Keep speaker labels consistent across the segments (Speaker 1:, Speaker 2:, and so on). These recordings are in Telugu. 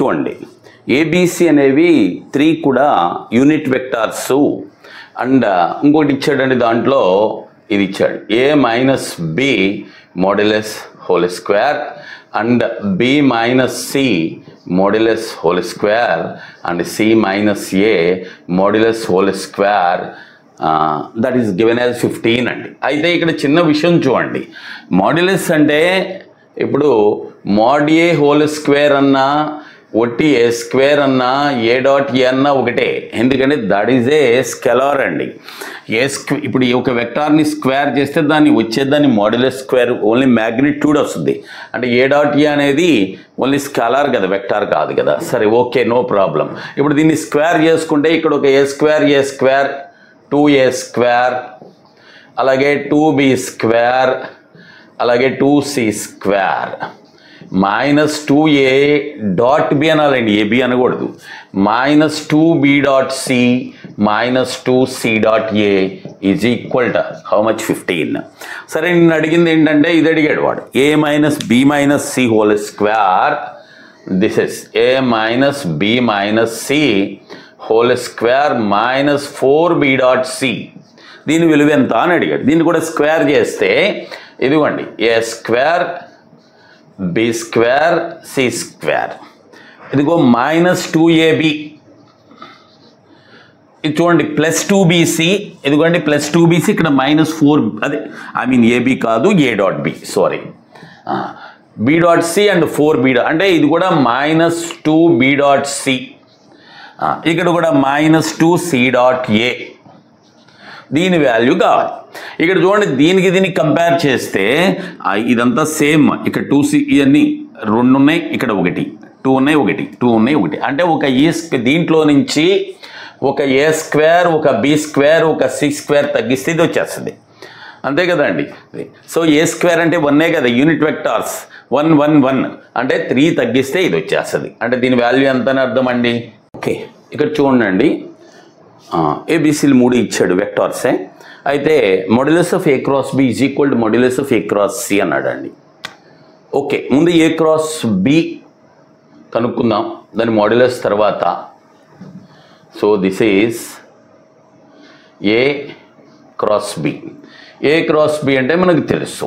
Speaker 1: చూడండి ఏబిసి అనేవి 3 కూడా యూనిట్ వెక్టార్స్ అండ్ ఇంకోటి ఇచ్చాడండి దాంట్లో ఇది ఇచ్చాడు a minus b modulus whole square and b minus c modulus whole square and c minus a modulus whole square that is given as 15 అండి. అయితే ఇక్కడ చిన్న విషయం చూడండి, మోడ్యులస్ అంటే ఇప్పుడు మోడ్ ఏ హోల్ స్క్వేర్ అన్నా ఒట్టి ఏ స్క్వేర్ అన్నా ఏ డాట్ ఏ అన్నా ఒకటే, ఎందుకంటే దట్ ఈజ్ ఏ స్కెలార్ అండి. ఇప్పుడు ఈ ఒక వెక్టార్ని స్క్వేర్ చేస్తే వచ్చేదాన్ని మోడ్యులస్ స్క్వేర్ ఓన్లీ మ్యాగ్నిట్యూడ్ వస్తుంది. అంటే ఏ డాట్ ఏ అనేది ఓన్లీ స్కెలార్ కదా, వెక్టార్ కాదు కదా. సరే ఓకే, నో ప్రాబ్లం. ఇప్పుడు దీన్ని స్క్వేర్ చేసుకుంటే ఇక్కడ ఒక ఏ స్క్వేర్ 2a స్క్వేర్, అలాగే 2b స్క్వేర్, అలాగే 2c square minus 2a dot B అనాలండి, ఏబి అనకూడదు. Minus 2b dot C minus 2c dot A is equal to how much 15. సరే నేను అడిగింది ఏంటంటే ఇది అడిగాడు వాడు, a minus b minus C whole square, this is a minus b minus C whole square minus 4b dot C, దీని విలువ ఎంత అని అడిగాడు. దీన్ని కూడా స్క్వేర్ చేస్తే ఇదిగోండి A square B square C square, ఇదిగో మైనస్ 2ab, ఇది చూడండి ప్లస్ 2bc, ఇదిగోండి ప్లస్ 2bc, ఇక్కడ మైనస్ 4, అదే ఐ మీన్ ఏబి కాదు A dot B, sorry B dot C and 4b అంటే ఇది కూడా మైనస్ 2b డాట్ సి, ఇక్కడ కూడా మైనస్ 2c డాట్ ఏ, దీని వాల్యూ కావాలి. ఇక్కడ చూడండి దీనికి కంపేర్ చేస్తే ఇదంతా సేమ్, ఇక్కడ 2c ఇవన్నీ 2 ఉన్నాయి, ఇక్కడ 1 2 ఉన్నాయి, 2 ఉన్నాయి, 1 అంటే ఒక దీంట్లో నుంచి ఒక ఏ స్క్వేర్, ఒక బి స్క్వేర్, ఒక సి స్క్వేర్ తగ్గిస్తే ఇది వచ్చేస్తుంది, అంతే కదండి. సో ఏ స్క్వేర్ అంటే 1 కదా, యూనిట్ వెక్టార్స్ 1 1 1 అంటే 3 తగ్గిస్తే ఇది వచ్చేస్తుంది. అంటే దీని వాల్యూ ఎంత అని అర్థం అండి. ఓకే, ఇక్కడ చూడండి ఏబిసిలు 3 ఇచ్చాడు వెక్టార్సే. అయితే modulus of A cross B is equal to modulus of A cross C అన్నాడండి. ఓకే, ముందు ఏ క్రాస్ బి కనుక్కుందాం, దాని మోడ్యులస్ తర్వాత. So this is A cross B. A cross B అంటే మనకు తెలుసు,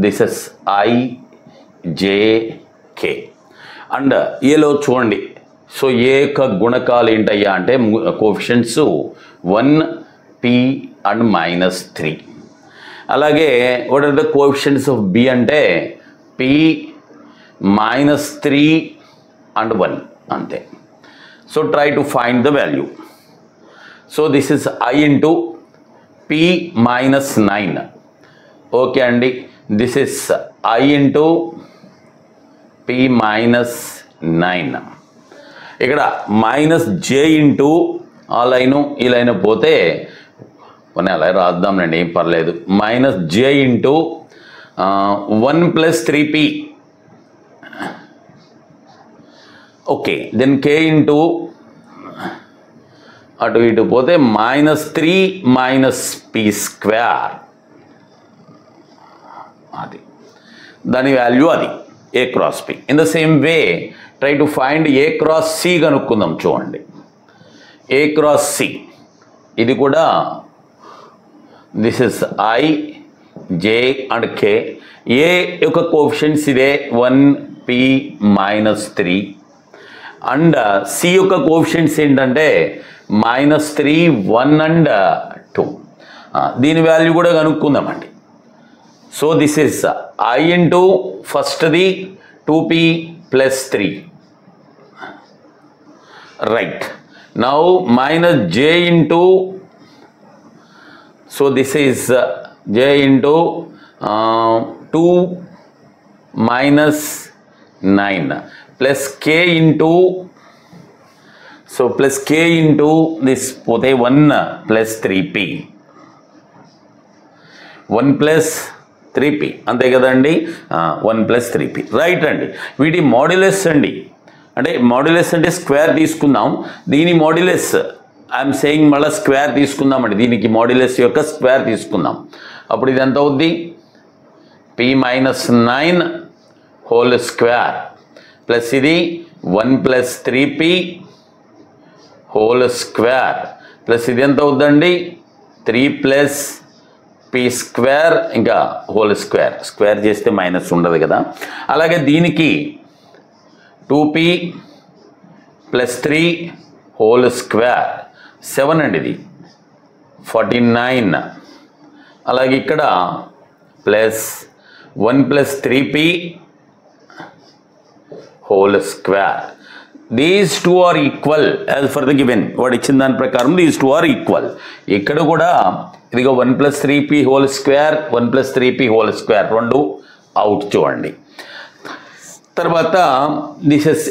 Speaker 1: దిస్ ఇస్ IJK అండ్ ఏలో చూడండి. సో ఏ యొక్క గుణకాలు ఏంటయ్యా అంటే కోఎఫిషియెంట్స్ 1 p అండ్ -3. అలాగే what are the coefficients of B అంటే p -3 అండ్ 1 అంతే. So try to find the value. So this is I into p -9. Okay అండి, this is I into p -9. ఇక్కడ మైనస్ j ఇంటూ ఆ లైను ఈ లైన్ పోతే మన అలా రాద్దాంనండి, ఏం పర్లేదు. Minus j into 1 + 3p, okay, then k into అటు ఇటు పోతే -3 - p స్క్వేర్, అది దాని వాల్యూ, అది A cross P. In the same way try to find A cross C కనుక్కుందాం. చూడండి ఏ క్రాస్ సి, ఇది కూడా this is I J and K. A యొక్క కోఎఫిషియెంట్స్ ఇదే 1 p -3 అండ్ సి యొక్క కోఎఫిషియెంట్స్ ఏంటంటే -3 1 అండ్ 2. దీని వాల్యూ కూడా కనుక్కుందామండి. So this is I into ఫస్ట్ది 2p + 3, right. Now minus j into, so this is j into 2 minus 9 plus k into, so plus k into this pote 1 plus 3p, 1 plus 3p అంతే కదండి, 1 plus 3p, రైట్ అండి. వీటి మోడ్యులస్ అండి, అంటే మోడ్యులస్ అంటే స్క్వేర్ తీసుకుందాం, దీని మోడ్యులస్ ఐఎమ్ సేయింగ్ మళ్ళీ స్క్వేర్ తీసుకుందామండి, దీనికి మోడ్యులస్ యొక్క స్క్వేర్ తీసుకుందాం. అప్పుడు ఇది ఎంత అవుద్ది, p - 9 హోల్ స్క్వేర్ ప్లస్ ఇది 1 + 3p హోల్ స్క్వేర్ ప్లస్ ఇది ఎంత అవుతుందండి 3 + p స్క్వేర్ ఇంకా హోల్ స్క్వేర్ చేస్తే మైనస్ ఉండదు కదా. అలాగే దీనికి 2p + 3 హోల్ స్క్వేర్ 7 అండి, ఇది 49. అలాగే ఇక్కడ plus 1 + 3p whole square. These two are equal as per the given. వాడు ఇచ్చిన దాని ప్రకారం దీస్ టూ ఆర్ ఈక్వల్. ఇక్కడ కూడా ఇదిగో 1 + 3p whole square 1 + 3p whole square రెండు అవుట్ చూడండి. తర్వాత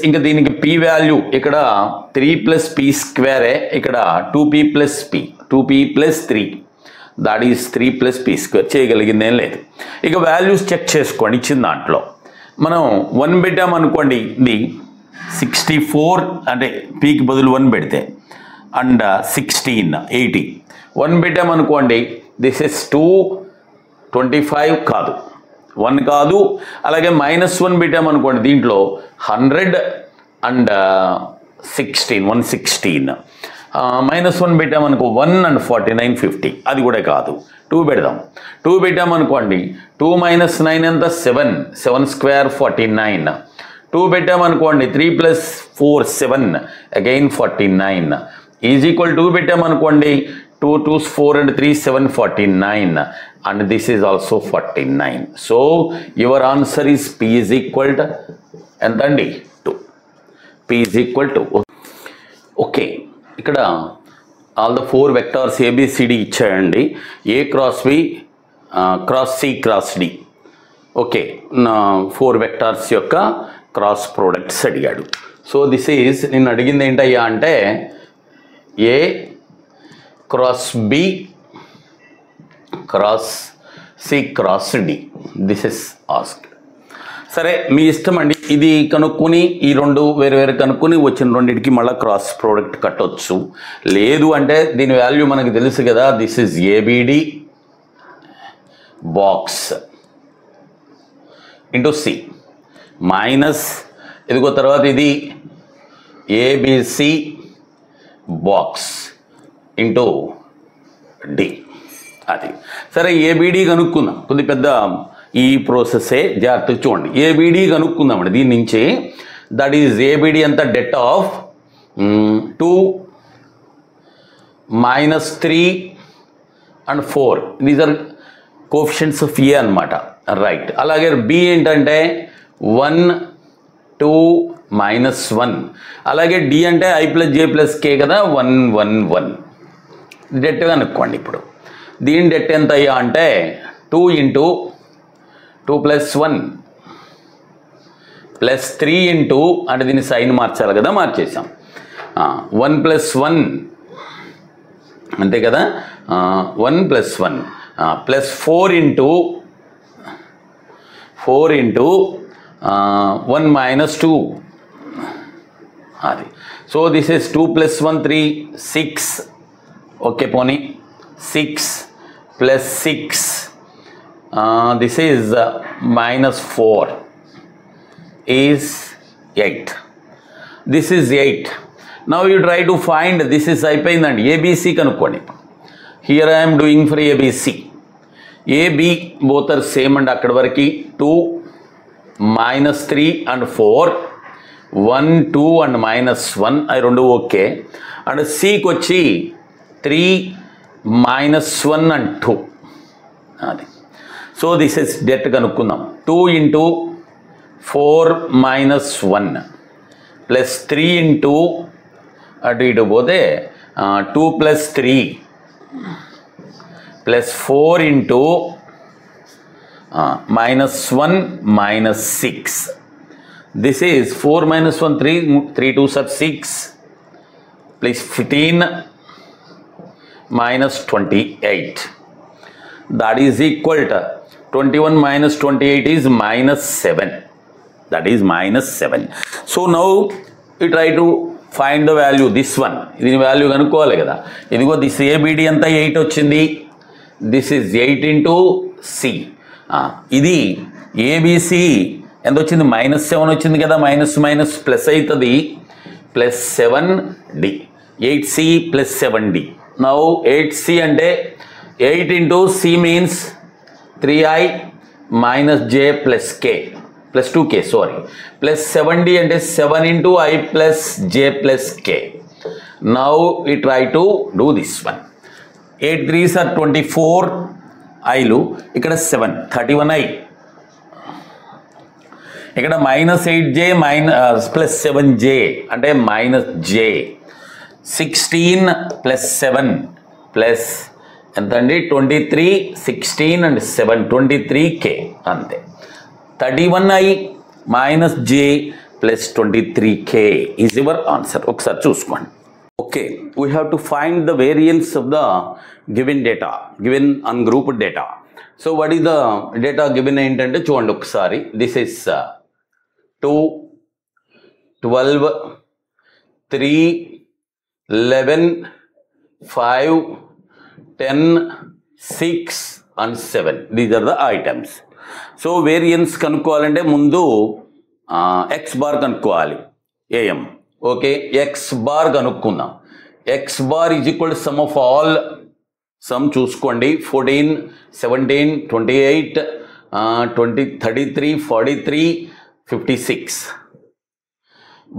Speaker 1: ఇంకా దీనికి p వాల్యూ ఇక్కడ 3 + p స్క్వేరే, ఇక్కడ 2p + p 2p + 3 that is 3 + p square. చేయగలిగిందేం లేదు. ఇక వాల్యూస్ చెక్ చేసుకోండి. ఇచ్చిన దాంట్లో మనం 1 పెట్టామనుకోండి, ఇది 64 అంటే pకి బదులు 1 పెడితే అండ్ 16 80. 1 పెట్టామనుకోండి దిస్ ఇస్ 225 కాదు 1 కాదు. అలాగే -1 పెట్టామనుకోండి దీంట్లో 100 అండ్ 16 116. -1 పెట్టామనుకో 1 and 49 50 అది కూడా కాదు. 2 పెడదాం. 2 పెట్టామనుకోండి 2 - 9 ఎంత 7 7 స్క్వేర్ 49. 2 పెట్టామనుకోండి 3 + 4 7 అగైన్ 49 ఈజ్ ఈక్వల్ 2 పెట్టామనుకోండి 2 + 2 4 and 3 7 49 and this is also 49. So your answer is p is equal to ఎంతండి 2. p is equal to okay. ఇక్కడ ఆల్ ద 4 వెక్టార్స్ ABCD ఇచ్చాయండి. A × B × C × D. Okay, 4 vectors యొక్క క్రాస్ ప్రోడక్ట్స్ అడిగాడు. సో దిస్ ఈజ్ నేను అడిగింది ఏంటయ్యా అంటే A × B × C × D. This is asked. సరే మీ ఇష్టం అండి. ఇది కనుక్కొని ఈ రెండు వేరు కనుక్కొని వచ్చిన రెండింటికి మళ్ళీ క్రాస్ ప్రోడక్ట్ కట్టొచ్చు. లేదు అంటే దీని వాల్యూ మనకు తెలుసు కదా. This is ABD box into C minus ఇదిగో తర్వాత ఇది ABC బాక్స్ ఇంటూ D. అది సరే. ABD కనుక్కుందాం. కొద్ది పెద్ద ఈ ప్రాసెసే, జాగ్రత్తగా చూడండి. ABD కనుక్కుందామండి దీని నుంచి. దట్ ఈజ్ ABD అంత det of 2 - 3 and 4 these are coefficients of A అనమాట. రైట్. అలాగే B ఏంటంటే 1 2 -1. అలాగే D అంటే I + J + K కదా 1 1 1. డెట్ కనుక్కోండి. ఇప్పుడు దీని డెట్ ఎంత అయ్యా అంటే 2 × 2 + 1 + 3 × అంటే దీన్ని సైన్ మార్చాలి కదా, మార్చేసాం. 1 + 1 అంతే కదా. 1 + 1 + 4 × 1 - 2 అది. So this is 2 + 1 3 6. ఓకే పోనీ 6 + 6 this is -4 is 8. This is 8. Now you try to find this is అయిపోయిందండి. ABC కనుక్కోండి. Here I am doing for ABC. AB both are same and అక్కడి వరకు 2 - 3 and 4 1 2 and -1 అవి రెండు ఓకే. అండ్ Cకి వచ్చి 3 -1 and 2 అది. సో దిస్ ఇస్ డెట్ కనుక్కుందాం. 2 × 4 - 1 + 3 × అటు ఇటు పోతే 2 + 3 + 4 × -1 - 6. This is 4 - 1 3 3 2s are 6 + 15 - 28. That is equal to 21 - 28 is -7. That is -7. So now you try to find the value. This one దీని వాల్యూ కనుక్కోవాలి కదా. ఇదిగో దిస్ ABD అంతా 8 వచ్చింది. This is 8 × C. ఇది ABC ఎంత వచ్చింది? -7 వచ్చింది కదా, మైనస్ మైనస్ ప్లస్ అవుతుంది, +7d, 8c + 7d. Now 8c అంటే 8 into c means 3i - j + k plus 2k, sorry, plus 7d అంటే 7 into i plus j plus k. Now we try to do this one. 8 3s are 24 iలు, ఇక్కడ 7 31i, ఇక్కడ -8j plus 7j అంటే -j, 16 plus 7 plus ఎంత అండి 23, 16 and 7 23k అంతే. 31i - j plus 23k is your answer. ఒకసారి చూసుకోండి. Okay, we have to find the variance of the given data, given ungrouped data. So what is the data given ఏంటంటే చూడండి ఒకసారి. This is 2, 12, 3, 11, 5, 10, 6 and 7. These are the items. So variance కనుక్కోవాలంటే ముందు x bar కనుక్కోవాలి, am. ఓకే, x bar కనుక్కుందాం. x bar is equal to sum of all, sum చూసుకోండి, 14, 17, 28, 20, 33, 43, 56.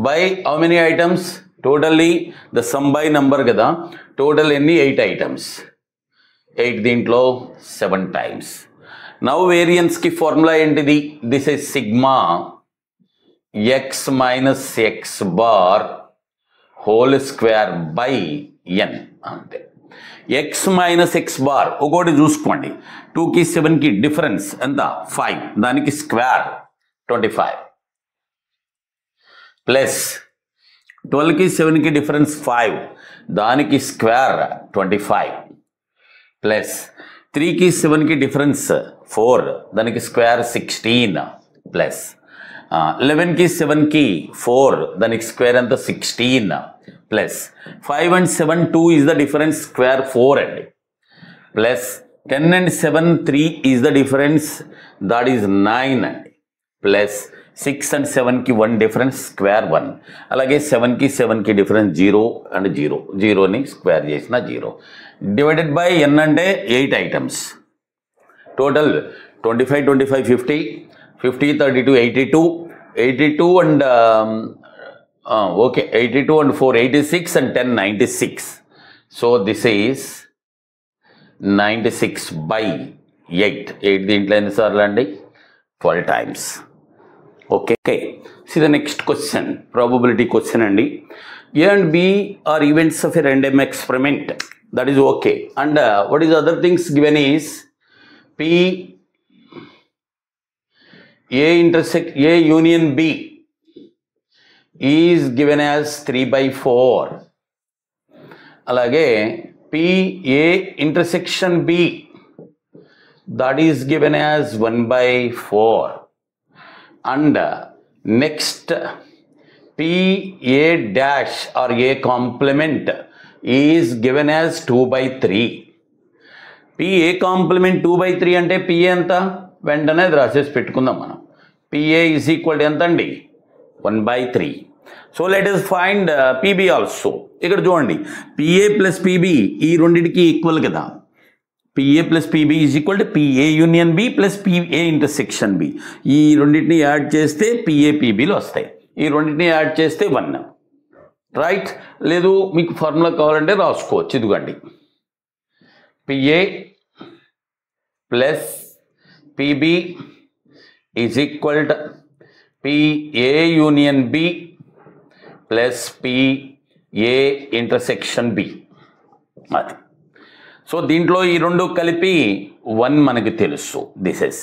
Speaker 1: By how many items? Totally the sum by number కదా, total ఎన్ని 8 items, 8 దీంట్లో 7 times. Now variance కి ఫార్ములా ఏంటిది? This is sigma x minus x bar whole square by n అంతే. x minus x bar ఒకటి చూసుకోండి, 2కి 7కి డిఫరెన్స్ ఎంత? 5, దానికి స్క్వేర్ 25, ప్లస్ 12కి 7కి డిఫరెన్స్ 5, దానికి స్క్వేర్ 25, ప్లస్ 3కి 7కి డిఫరెన్స్ 4, దానికి స్క్వేర్ 16, ప్లస్ 11కి 7కి 4, దానికి స్క్వేర్ ఎంత? 16, plus 5 and 7 2 is the difference, square 4 అండి, plus 10 and 7 3 is the difference, that is 9 అండి, ప్లస్ 6 and 7కి 1 డిఫరెన్స్, స్క్వేర్ 1. అలాగే 7కి 7కి డిఫరెన్స్ 0 and 0, 0ని స్క్వేర్ చేసిన 0, డివైడెడ్ బై n అంటే 8 items. Total 25, 25, 50, 50, 32, 82, 82 and okay, 82 and 4, 86 and 10, 96. So this is 96 by 8. 8 దీంట్లో ఎన్నిసార్లు అండి? 12 times. Okay, see the next question, probability question అండి. A and B are events of a random experiment. That is okay. And what is other things given is P A intersect A union B is given as 3/4. అలాగే P A intersection B, that is given as 1/4. And next P A dash or A complement is given as 2/3. P A complement 2/3 అంటే P ఎంత? వెంటనే రాసేసి పెట్టుకుందాం మనం. PA is equal to ఎంత అండి? 1/3. So let us find PB also. ఇక్కడ చూడండి, PA plus PB ఈ రెండింటికి ఈక్వల్ కదా. PA plus PB is equal to PA union B plus PA intersection B. ఈ రెండింటిని యాడ్ చేస్తే PA PBలు వస్తాయి. ఈ రెండింటిని యాడ్ చేస్తే 1, రైట్? లేదు మీకు ఫార్ములా కావాలంటే రాసుకోవచ్చు. ఇదిగోండి, PA plus PB is equal to PA union B plus PA intersection B. అది. సో దీంట్లో ఈ రెండు కలిపి 1 మనకి తెలుసు. దిస్ ఇస్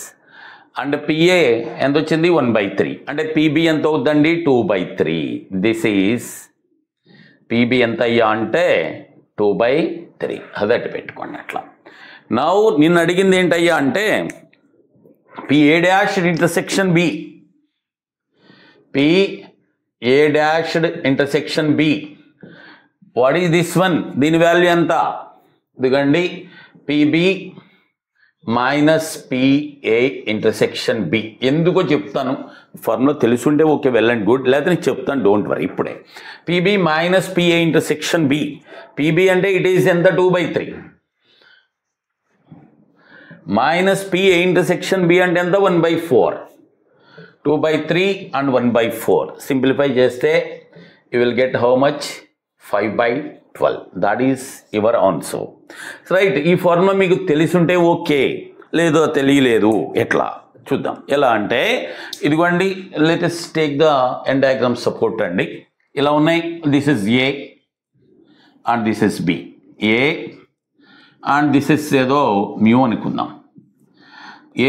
Speaker 1: అండ్ PA ఎంత వచ్చింది? 1/3. అంటే PB ఎంత అవుతుందండి? 2/3. దిస్ ఈజ్ PB ఎంత అయ్యా అంటే 2/3. అదట్టు పెట్టుకోండి అట్లా. నౌ నిన్ను అడిగింది ఏంటయ్యా అంటే PA dashed intersection B. PA dashed intersection B. What is this one? దీని వాల్యూ ఎంత? ఇదిగండి, PB minus PA intersection B. ఎందుకో చెప్తాను, ఫార్ములా తెలుసుంటే ఓకే, వెల్ అండ్ గుడ్, లేకపోతే నేను చెప్తాను, డోంట్ వరీ. ఇప్పుడే PB minus PA intersection B. PB అంటే ఇట్ ఈస్ ఎంత 2/3 మైనస్ పిఏ ఇంటర్సెక్షన్ బి అంటే ఎంత 1/4. 2/3 and 1/4 సింప్లిఫై చేస్తే you will get how much 5/12. That is your answer, right. ఈ ఫార్ములా మీకు తెలిసుంటే ఓకే, లేదో తెలియలేదు ఎట్లా చూద్దాం. ఎలా అంటే ఇదిగోండి, let us take the Venn diagram support అండి. ఇలా ఉన్నాయి, this is A and this is B. A and this is ఏదో మ్యూ అనుకుందాం,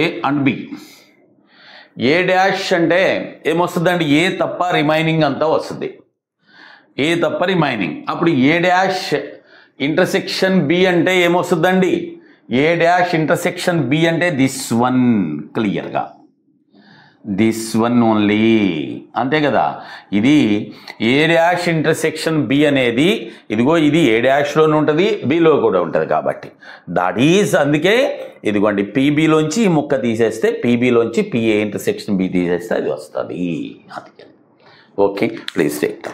Speaker 1: A and B. A dash అంటే ఏమొస్తుందండి, ఏ తప్ప రిమైనింగ్ అంతా వస్తుంది, ఏ తప్ప రిమైనింగ్. అప్పుడు ఏ డాష్ ఇంటర్సెక్షన్ బి అంటే ఏమొస్తుందండి, ఏ డాష్ ఇంటర్సెక్షన్ బి అంటే దిస్ వన్, క్లియర్గా దిస్ వన్ ఓన్లీ, అంతే కదా. ఇది ఏ డాష్ ఇంటర్సెక్షన్ బి అనేది ఇదిగో ఇది ఏ డాష్లోనే ఉంటుంది, బిలో కూడా ఉంటుంది, కాబట్టి దట్ ఈజ్, అందుకే ఇదిగోండి పీబీలోంచి ఈ ముక్క తీసేస్తే, పీబీలోంచి పిఏ ఇంటర్సెక్షన్ బి తీసేస్తే అది వస్తుంది. అందుకే ఓకే, ప్లీజ్ టేక్.